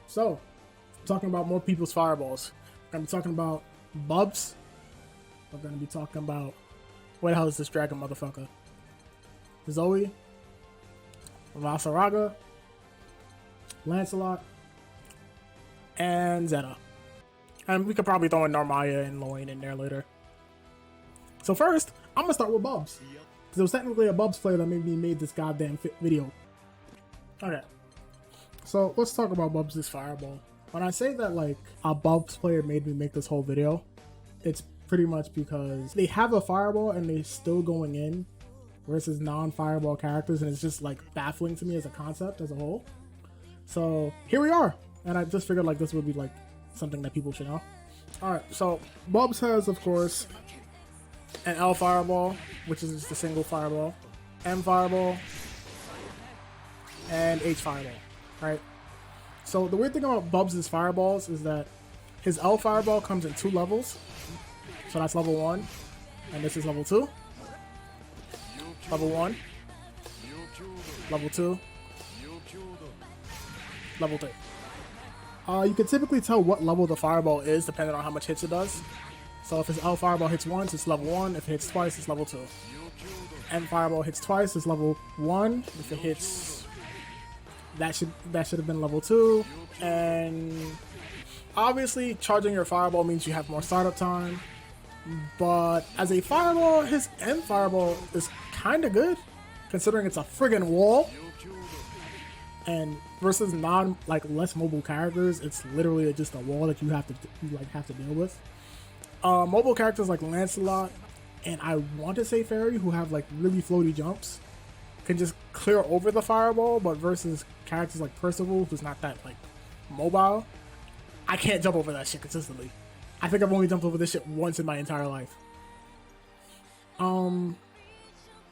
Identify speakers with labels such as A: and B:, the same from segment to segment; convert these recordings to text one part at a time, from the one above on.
A: So, talking about more people's fireballs. We're gonna be talking about Bubs. We're gonna be talking about what the hell is this dragon motherfucker? Zooey, Vasaraga, Lancelot, and Zeta. And we could probably throw in Narmaya and Lowain in there later. So first, I'm gonna start with Bubs. Because it was technically a Bubs player that made me make this goddamn video. Okay. So let's talk about Bubs' fireball. When I say that like a Bubs player made me make this whole video, it's pretty much because they have a fireball and they're still going in versus non-fireball characters, and it's just like baffling to me as a concept as a whole. So here we are, and I just figured like this would be like something that people should know. Alright, so Bubs has of course an L fireball, which is just a single fireball, M fireball, and H fireball, right? So the weird thing about Bubs' fireballs is that his L fireball comes in 2 levels. So that's level 1, and this is level 2. Level 1, level 2, level 3. You can typically tell what level the fireball is depending on how much hits it does. So if his L fireball hits once, it's level 1. If it hits twice, it's level 2. M fireball hits twice, it's level 1. If it hits, that should have been level 2. And obviously, charging your fireball means you have more startup time. But as a fireball, his M fireball is kind of good, considering it's a friggin' wall. And versus less mobile characters, it's literally just a wall that you have to deal with. Mobile characters like Lancelot and I want to say Fairy, who have like really floaty jumps, can just clear over the fireball. But versus characters like Percival, who's not that like mobile, I can't jump over that shit consistently. I think I've only jumped over this shit once in my entire life.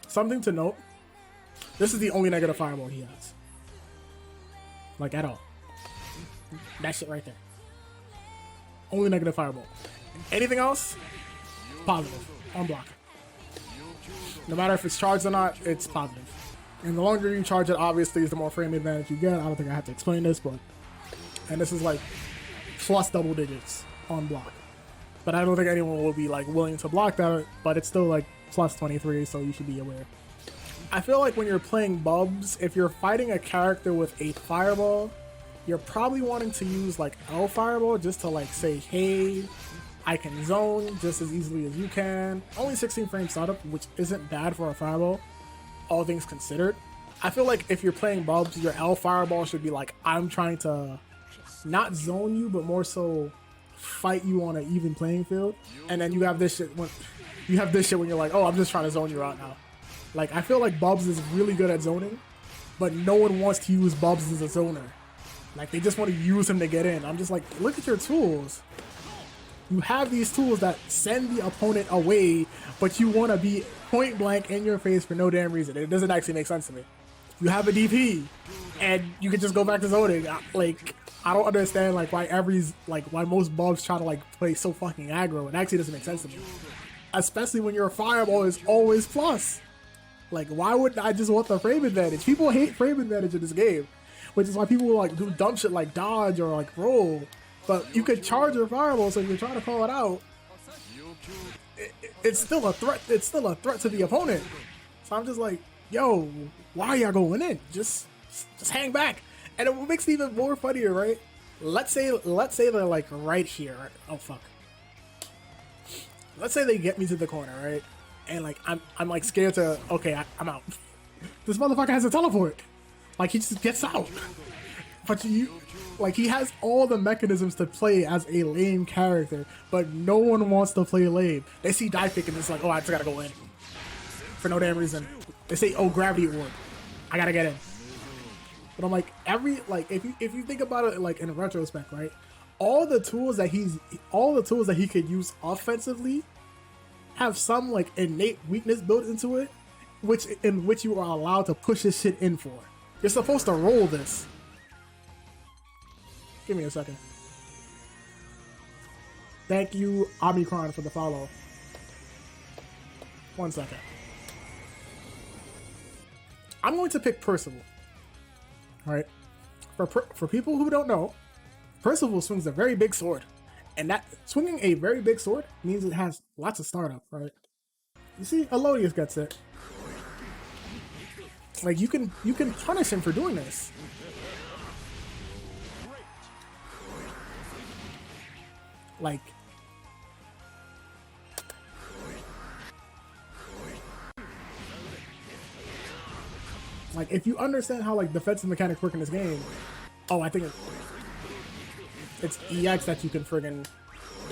A: Something to note, this is the only negative fireball he has. Like, at all. That shit right there. Only negative fireball. Anything else, positive. On block. No matter if it's charged or not, it's positive. And the longer you charge it, obviously, is the more frame advantage you get. I don't think I have to explain this, but... And this is like plus double digits on block. But I don't think anyone will be like willing to block that, but it's still like plus 23, so you should be aware. I feel like when you're playing Bubs, if you're fighting a character with a fireball, you're probably wanting to use like L fireball just to like say, hey, I can zone just as easily as you can. Only 16 frame startup, which isn't bad for a fireball, all things considered. I feel like if you're playing Bubs, your L fireball should be like, I'm trying to not zone you, but more so fight you on an even playing field. And then you have this shit when you're like, oh, I'm just trying to zone you out now. Like, I feel like Bubs is really good at zoning, but no one wants to use Bubs as a zoner. Like, they just want to use him to get in. I'm just like, look at your tools. You have these tools that send the opponent away, but you want to be point blank in your face for no damn reason. It doesn't actually make sense to me. You have a DP, and you can just go back to zoning. Like, I don't understand like why most Bubs try to like play so fucking aggro. It actually doesn't make sense to me. Especially when your fireball is always plus. Like, why wouldn't I just want the frame advantage? People hate frame advantage in this game, which is why people will like do dumb shit like dodge or like roll. But you could charge your fireball, so if you're trying to call it out, it's still a threat. It's still a threat to the opponent. So I'm just like, yo, why are y'all going in? Just hang back. And it makes it even more funnier, right? Let's say they're like right here. Oh fuck. Let's say they get me to the corner, right? And like I'm like scared to. Okay, I'm out. This motherfucker has a teleport. Like, he just gets out. But he has all the mechanisms to play as a lame character, but no one wants to play lame. They see die pick and it's like, oh, I just gotta go in for no damn reason. They say, oh, gravity orb, I gotta get in. But I'm like, if you think about it like in retrospect, right? All the tools that he could use offensively have some like innate weakness built into it, in which you are allowed to push this shit in for. You're supposed to roll this. Give me a second. Thank you, Omicron, for the follow. 1 second. I'm going to pick Percival. All right. For people who don't know, Percival swings a very big sword, and that swinging a very big sword means it has lots of startup, right? You see, Elodius gets it. Like you can punish him for doing this. Like if you understand how like defensive mechanics work in this game, oh, I think it's EX that you can friggin'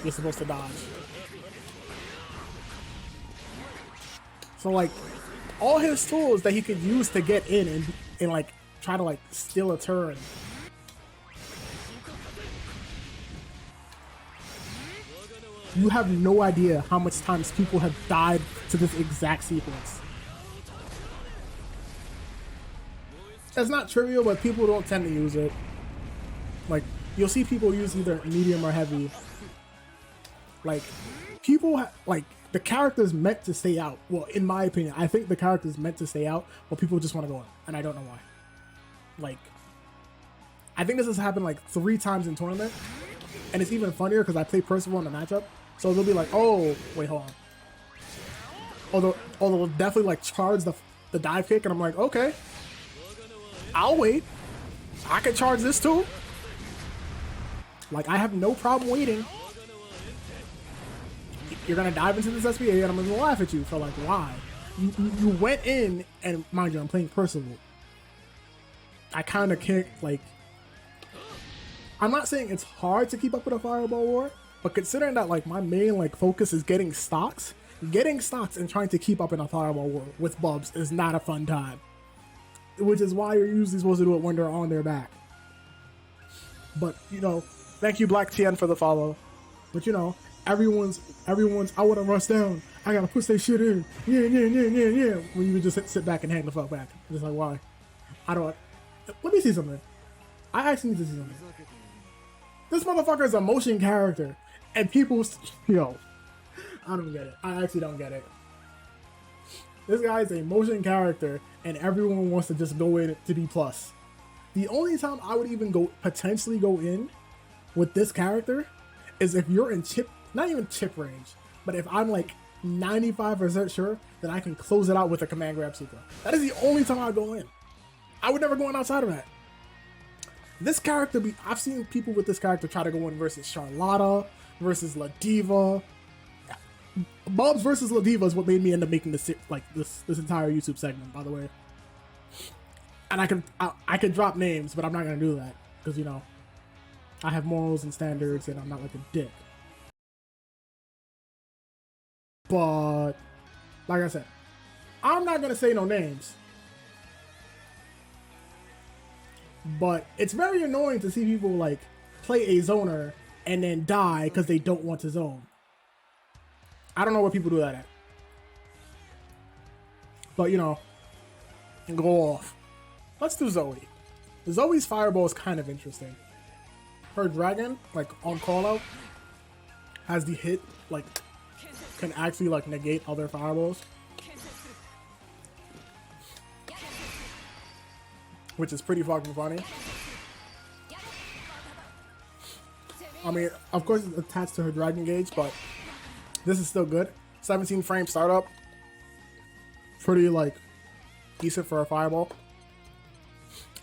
A: you're supposed to dodge. So like all his tools that he could use to get in and like try to like steal a turn. You have no idea how much times people have died to this exact sequence. It's not trivial, but people don't tend to use it. Like, you'll see people use either medium or heavy. Like, people, like, the character's meant to stay out. Well, in my opinion, I think the character's meant to stay out, but people just want to go in, and I don't know why. Like, I think this has happened like 3 times in tournament, and it's even funnier because I play Percival in the matchup, so they'll be like, oh, wait, hold on. They'll definitely like charge the dive kick, and I'm like, okay, I'll wait. I can charge this too. Like, I have no problem waiting. You're gonna dive into this SBA, and I'm gonna laugh at you for like, why? You went in, and mind you, I'm playing Percival. I kind of can't, like, I'm not saying it's hard to keep up with a Fireball War, but considering that like my main like focus is getting stocks and trying to keep up in a Fireball War with Bubs is not a fun time. Which is why you're usually supposed to do it when they're on their back. But you know, thank you Black TN for the follow. But you know, everyone's I wanna rush down. I gotta push that shit in. Yeah. When you would just sit back and hang the fuck back. Just like, why? I don't. Let me see something. I actually need to see something. This motherfucker is a motion character, and people, yo, I don't get it. I actually don't get it. This guy is a motion character, and everyone wants to just go in to be plus. The only time I would even potentially go in with this character is if you're in chip, not even chip range, but if I'm like 95% sure that I can close it out with a command grab super. That is the only time I go in. I would never go in outside of that. This character, I've seen people with this character try to go in versus Charlotta, versus La Diva. Bubs versus La Diva is what made me end up making this entire YouTube segment, by the way. And I can drop names, but I'm not gonna do that because you know I have morals and standards, and I'm not like a dick. But like I said, I'm not gonna say no names. But it's very annoying to see people like play a zoner and then die because they don't want to zone. I don't know where people do that at. But you know, go off. Let's do Zooey. Zoe's fireball is kind of interesting. Her dragon, like on call out, has the hit, like can actually like negate other fireballs. Which is pretty fucking funny. I mean, of course it's attached to her dragon gauge, but this is still good. 17 frame startup. Pretty like decent for a fireball.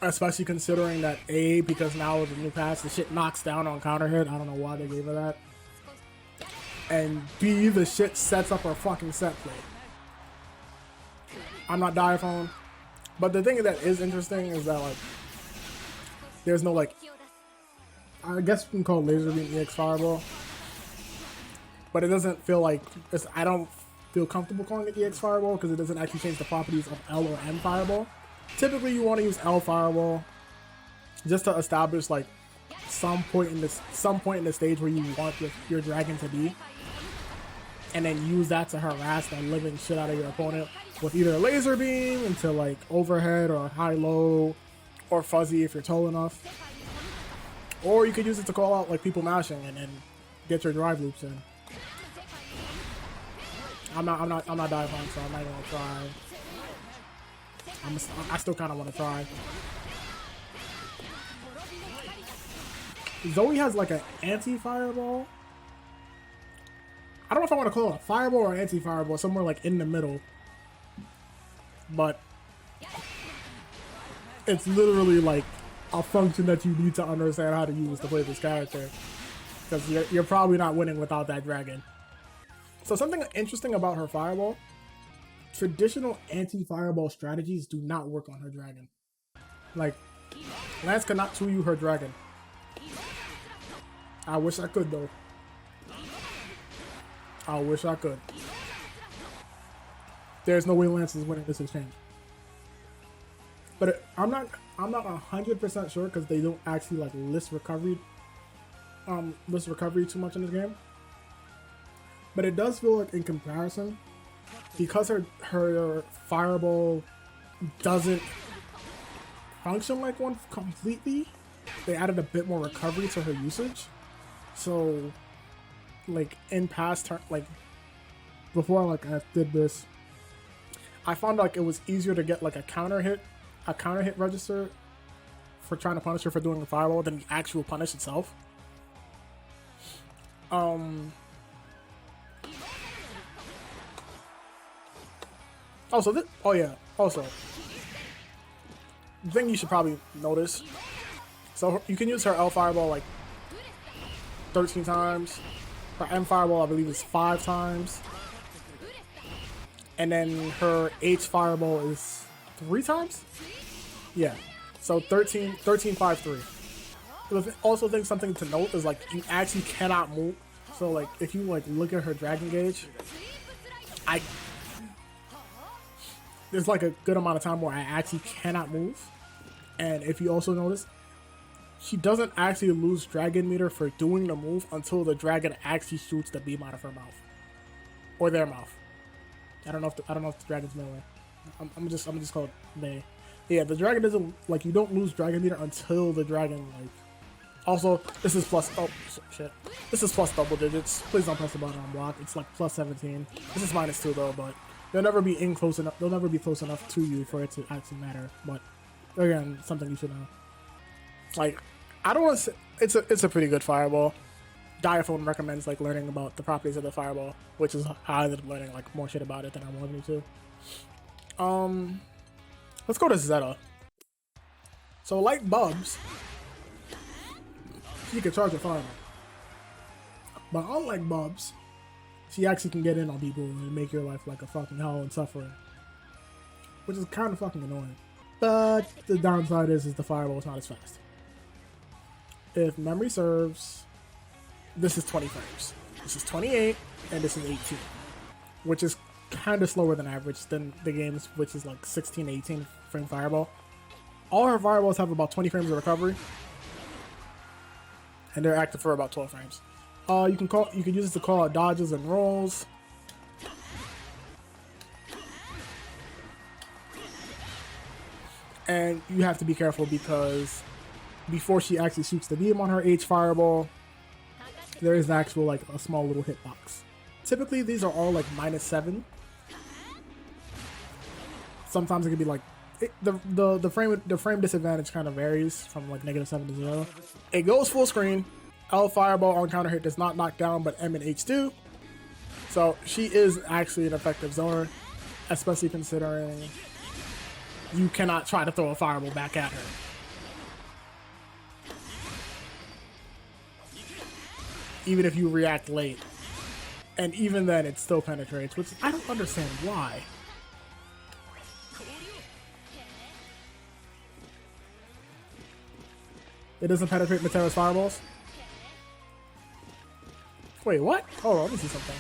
A: Especially considering that A, because now with the new patch, the shit knocks down on counter hit. I don't know why they gave her that. And B, the shit sets up her fucking set play. I'm not diaphone. But the thing that is interesting is that like there's no like, I guess we can call laser beam EX fireball, but it doesn't feel like I don't feel comfortable calling it EX fireball because it doesn't actually change the properties of L or M fireball. Typically you want to use L fireball just to establish like some point in the stage where you want your dragon to be, and then use that to harass the living shit out of your opponent with either a laser beam into like overhead or high-low or fuzzy if you're tall enough. Or you could use it to call out like people mashing and then get your drive loops in. I'm not diving, so I'm not gonna try. I still kind of want to try. Zooey has like an anti-fireball. I don't know if I want to call it a fireball or anti-fireball, somewhere like in the middle. But it's literally like a function that you need to understand how to use to play this character. Because you're probably not winning without that dragon. So something interesting about her fireball, traditional anti-fireball strategies do not work on her dragon. Like, Lance cannot 2U her dragon. I wish I could though. I wish I could. There's no way Lance is winning this exchange. But I'm not 100% sure because they don't actually like list recovery too much in this game. But it does feel like in comparison, because her fireball doesn't function like one completely, they added a bit more recovery to her usage. So like in past turn, like before like I did this, I found like it was easier to get like a counter hit register for trying to punish her for doing the fireball than the actual punish itself. Also, also, the thing you should probably notice, so you can use her L fireball like 13 times, her M fireball I believe is 5 times, and then her H fireball is 3 times? Yeah, so 13, 5, 3. The also thing something to note is like you actually cannot move, so like if you like look at her dragon gauge, there's like a good amount of time where I actually cannot move. And if you also notice, she doesn't actually lose dragon meter for doing the move until the dragon actually shoots the beam out of her mouth. Or their mouth. I don't know if the dragon's melee. I'm just call it they. Yeah, the dragon doesn't, like, you don't lose dragon meter until the dragon, like. Also, this is plus, oh shit. This is plus double digits. Please don't press the button on block. It's like plus 17. This is minus 2 though, but they'll never be close enough to you for it to actually matter. But again, something you should know. Like, I don't want to say, it's a pretty good fireball. JDefends recommends like learning about the properties of the fireball, which is how I ended up learning like more shit about it than I wanted to. Let's go to Zeta. So like Bubs, she can charge a fireball. But unlike Bubs, she actually can get in on people and make your life like a fucking hell and suffering. Which is kind of fucking annoying. But the downside is the fireball is not as fast. If memory serves, this is 20 frames. This is 28, and this is 18. Which is kind of slower than average than the games, which is like 16, 18 frame fireball. All her fireballs have about 20 frames of recovery. And they're active for about 12 frames. You can use it to call out dodges and rolls. And you have to be careful because before she actually shoots the beam on her H fireball, there is actual like a small little hitbox. Typically these are all like -7. Sometimes it could be like the frame disadvantage kind of varies from like -7 to 0. It goes full screen. L fireball on counter hit does not knock down, but M and H do. So she is actually an effective zoner, especially considering you cannot try to throw a fireball back at her. Even if you react late. And even then it still penetrates, which I don't understand why. It doesn't penetrate Matera's fireballs? Wait, what? Hold on, let me see something.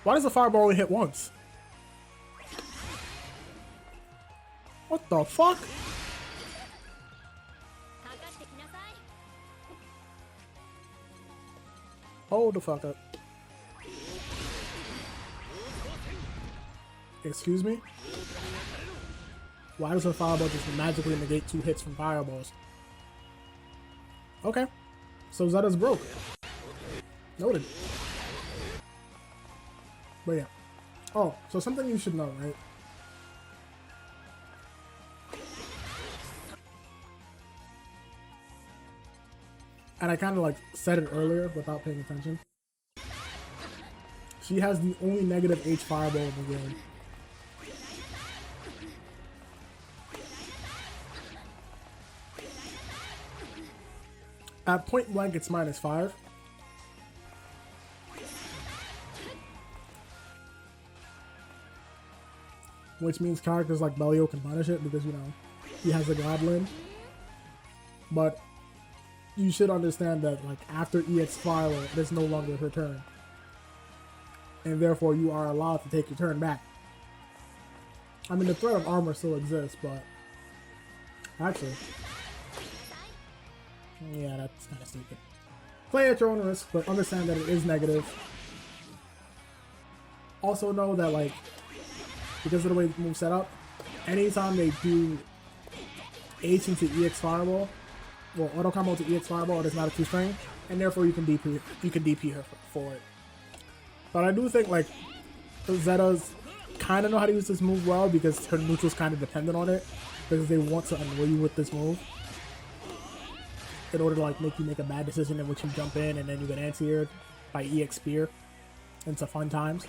A: Why does the fireball only hit once? What the fuck? Hold the fuck up. Excuse me? Why does her fireball just magically negate 2 hits from fireballs? Okay. So Zeta's broke. Noted. But yeah. Oh, so something you should know, right? and I kind of like said it earlier without paying attention. She has the only negative H fireball in the game. At point blank, it's -5. Which means characters like Bellio can punish it because, you know, he has a goblin. But you should understand that, like, after EX Fireball, it is no longer her turn. And therefore, you are allowed to take your turn back. I mean, the threat of armor still exists, but... Actually... Yeah, that's kind of stupid. Play at your own risk, but understand that it is negative. Also know that, like, because of the way the move's set up, anytime they do H into EX Fireball, well, auto combo to EX Fireball, it is not a 2-string, and therefore you can DP her for it. But I do think, like, Zeta's kind of know how to use this move well because her neutral's kind of dependent on it, because they want to annoy you with this move in order to, like, make you make a bad decision in which you jump in and then you get anti-aired by EX Spear into fun times.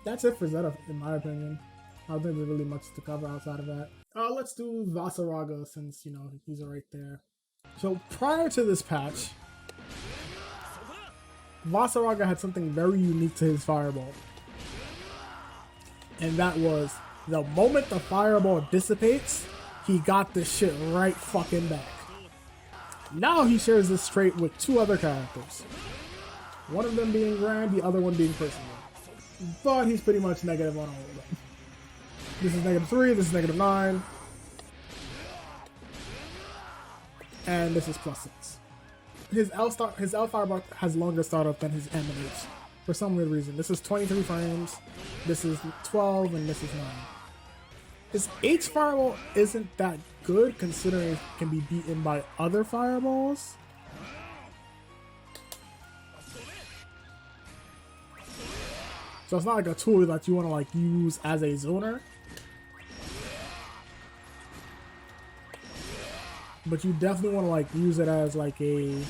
A: That's it for Zeta, in my opinion. I don't think there's really much to cover outside of that. Let's do Vasaraga since, you know, he's right there. So prior to this patch, Vasaraga had something very unique to his fireball. And that was, the moment the fireball dissipates, he got this shit right fucking back. Now he shares this trait with 2 other characters. One of them being Grand, the other one being Personal. But he's pretty much negative on all of them. This is -3, this is -9. And this is +6. His L fireball has longer startup than his M and H. For some weird reason. This is 23 frames, this is 12, and this is 9. His H fireball isn't that good considering it can be beaten by other fireballs. So it's not like a tool that you want to like use as a zoner. But you definitely want to like use it as like his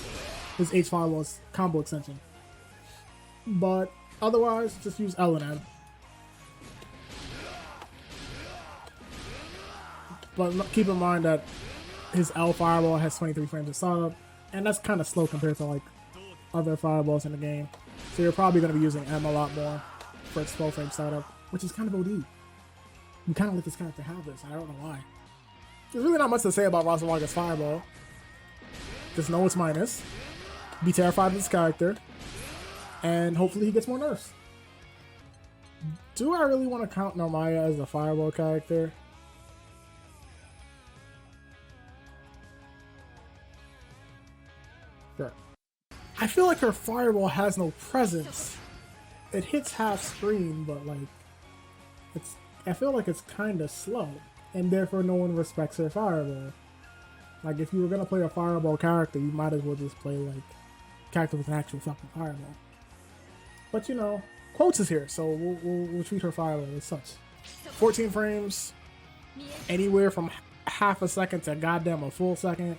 A: H fireball's combo extension. But otherwise, just use L and M. But keep in mind that his L fireball has 23 frames of startup, and that's kind of slow compared to like other fireballs in the game. So you're probably going to be using M a lot more for its 12 frame startup, which is kind of OD. You kind of let this character have this. I don't know why. There's really not much to say about Vasaraga's fireball. Just know it's minus. Be terrified of this character, and hopefully he gets more nerfs. Do I really want to count Narmaya as a fireball character? Sure. I feel like her fireball has no presence. It hits half screen, but like, I feel like it's kind of slow, and therefore no one respects her fireball. Like, if you were gonna play a fireball character, you might as well just play like a character with an actual fucking fireball. But you know, Quotes is here, so we'll treat her fireball as such. 14 frames, anywhere from half a second to goddamn a full second.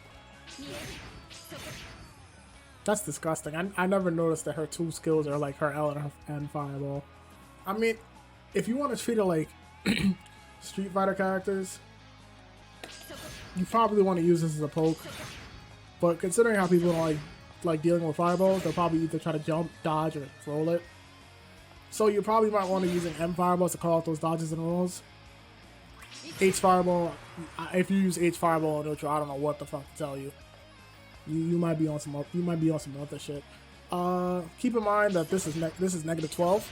A: That's disgusting. I never noticed that her 2 skills are like her L and fireball. I mean, if you want to treat her like Street Fighter characters, you probably want to use this as a poke. But considering how people don't like dealing with fireballs, they'll probably either try to jump, dodge, or roll it. So you probably might want to use an M fireball to call out those dodges and rolls. H fireball, if you use H fireball or neutral, I don't know what the fuck to tell you. You might be on some other shit. Keep in mind that this is -12,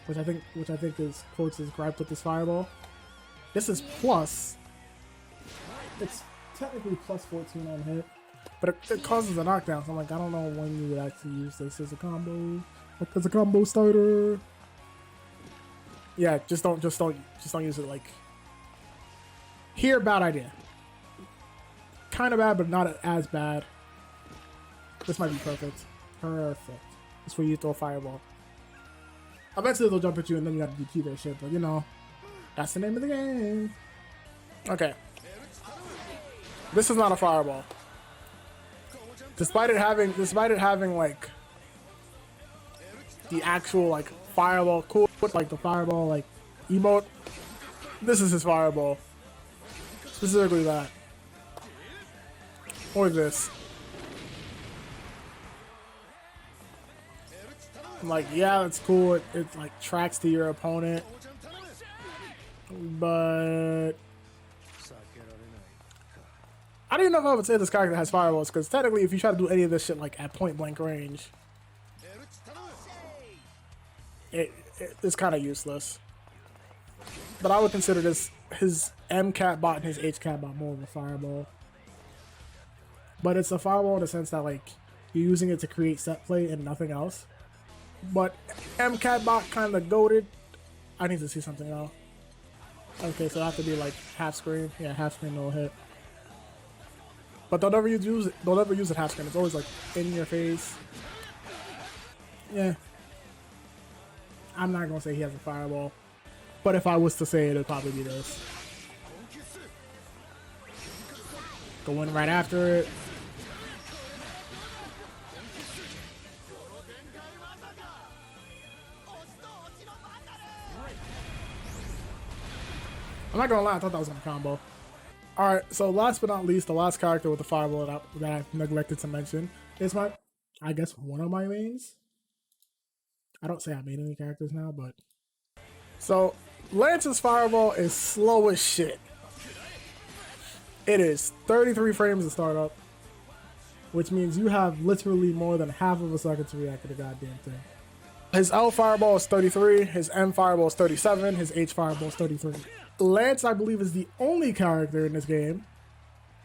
A: which I think is Quotes' gripe with this fireball. This is plus. It's technically +14 on hit, but it causes a knockdown. So I'm like, I don't know when you would actually use this as a combo, like as a combo starter. Yeah, just don't use it like here. Bad idea. Kind of bad, but not as bad. This might be perfect. Perfect. It's where you throw a fireball. Eventually they'll jump at you and then you gotta DP their shit, but you know, that's the name of the game. Okay. This is not a fireball. Despite it having like the actual like fireball cool, like the fireball like emote, this is his fireball. Specifically that. Or this. I'm like, yeah, it's cool. It like tracks to your opponent. But I don't even know if I would say this character has fireballs, because technically if you try to do any of this shit like at point blank range, it's kind of useless. But I would consider this, his M cat bot and his H cat bot, more of a fireball. But it's a fireball in the sense that like you're using it to create set play and nothing else. But M cat bot kind of goated. I need to see something else. Okay, so I have to be like half screen. Yeah, half screen no hit. But don't ever use it. Don't ever use it half screen. It's always like in your face. Yeah. I'm not gonna say he has a fireball, but if I was to say it, it'd probably be this. Go in right after it. I'm not gonna lie, I thought that was gonna combo. Alright, so last but not least, the last character with the fireball that I've neglected to mention is I guess one of my mains. I don't say I made any characters now, but... So, Lance's fireball is slow as shit. It is 33 frames to start up, which means you have literally more than half of a second to react to the goddamn thing. His L fireball is 33, his M fireball is 37, his H fireball is 33. Lance, I believe, is the only character in this game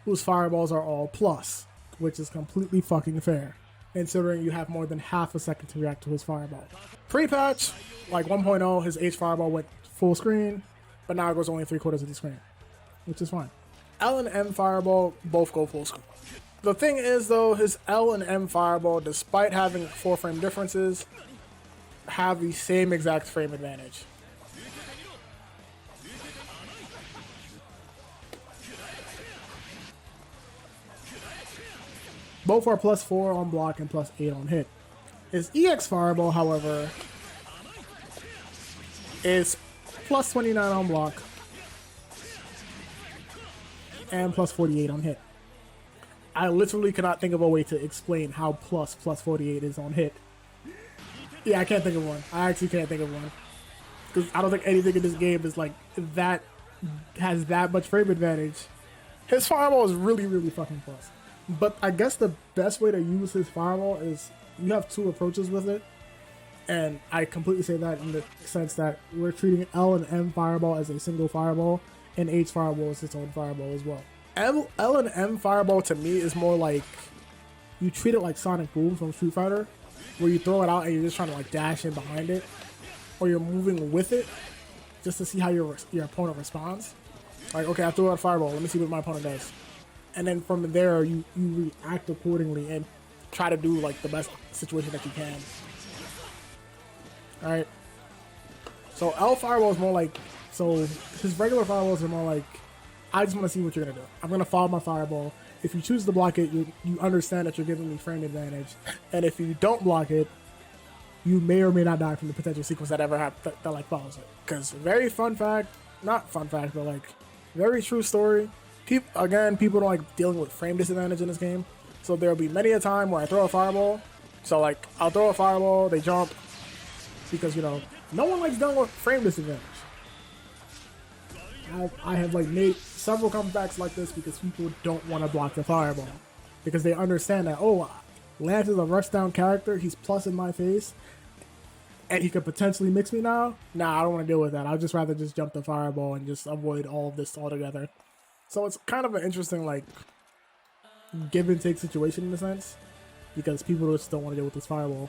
A: whose fireballs are all plus, which is completely fucking fair, considering you have more than half a second to react to his fireball. Pre-patch, like 1.0, his H fireball went full screen, but now it goes only 3/4 of the screen, which is fine. L and M fireball both go full screen. The thing is, though, his L and M fireball, despite having 4-frame differences, have the same exact frame advantage. Both are +4 on block and +8 on hit. His EX fireball, however, is +29 on block and +48 on hit. I literally cannot think of a way to explain how +48 is on hit. Yeah, I can't think of one. I actually can't think of one. Because I don't think anything in this game is like that, has that much frame advantage. His fireball is really, really fucking plus. But I guess the best way to use his fireball is you have two approaches with it. And I completely say that in the sense that we're treating L and M fireball as a single fireball, and H fireball is its own fireball as well. L and M fireball to me is more like, you treat it like Sonic Boom from Street Fighter, where you throw it out and you're just trying to like dash in behind it, or you're moving with it just to see how your opponent responds. Like, okay, I threw out a fireball, let me see what my opponent does. And then from there, you react accordingly and try to do like the best situation that you can. Alright. So L fireball is more like, so his regular fireballs are more like, I just want to see what you're going to do. I'm going to follow my fireball. If you choose to block it, you understand that you're giving me frame advantage. And if you don't block it, you may or may not die from the potential sequence that ever happened that like follows it. Because very fun fact, not fun fact, but like very true story. People don't like dealing with frame disadvantage in this game. So there'll be many a time where I throw a fireball. So like I'll throw a fireball, they jump, because you know no one likes dealing with frame disadvantage. I have like made several comebacks like this because people don't want to block the fireball, because they understand that, oh, Lance is a rush down character, he's plus in my face, and he could potentially mix me now. Nah, I don't want to deal with that. I'd just rather just jump the fireball and just avoid all of this altogether. So it's kind of an interesting like give and take situation in a sense, because people just don't want to deal with this fireball.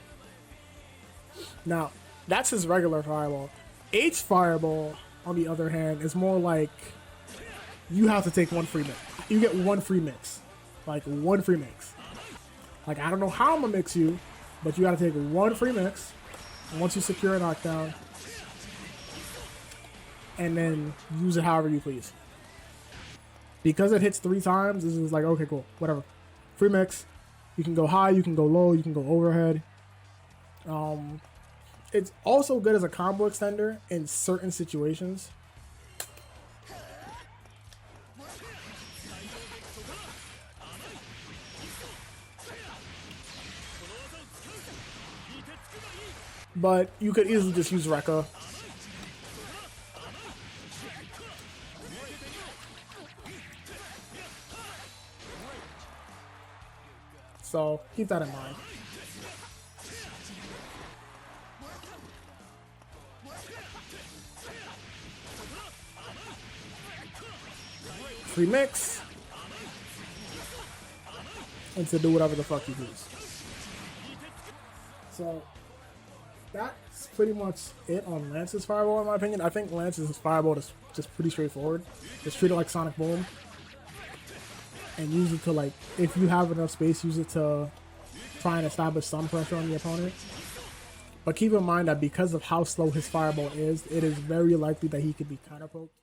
A: Now, that's his regular fireball. H fireball, on the other hand, is more like you have to take one free mix. You get one free mix. Like one free mix. Like, I don't know how I'm gonna mix you, but you gotta take one free mix. And once you secure a knockdown, and then use it however you please. Because it hits 3 times, this is like, okay, cool, whatever. Free mix. You can go high, you can go low, you can go overhead. It's also good as a combo extender in certain situations. But you could easily just use Rekka. So keep that in mind. Free mix. And to do whatever the fuck you use. So that's pretty much it on Lance's Fireball in my opinion. I think Lance's Fireball is just pretty straightforward. Just treat it like Sonic Boom. And use it to, like, if you have enough space, use it to try and establish some pressure on the opponent. But keep in mind that because of how slow his Fireball is, it is very likely that he could be counter-poked.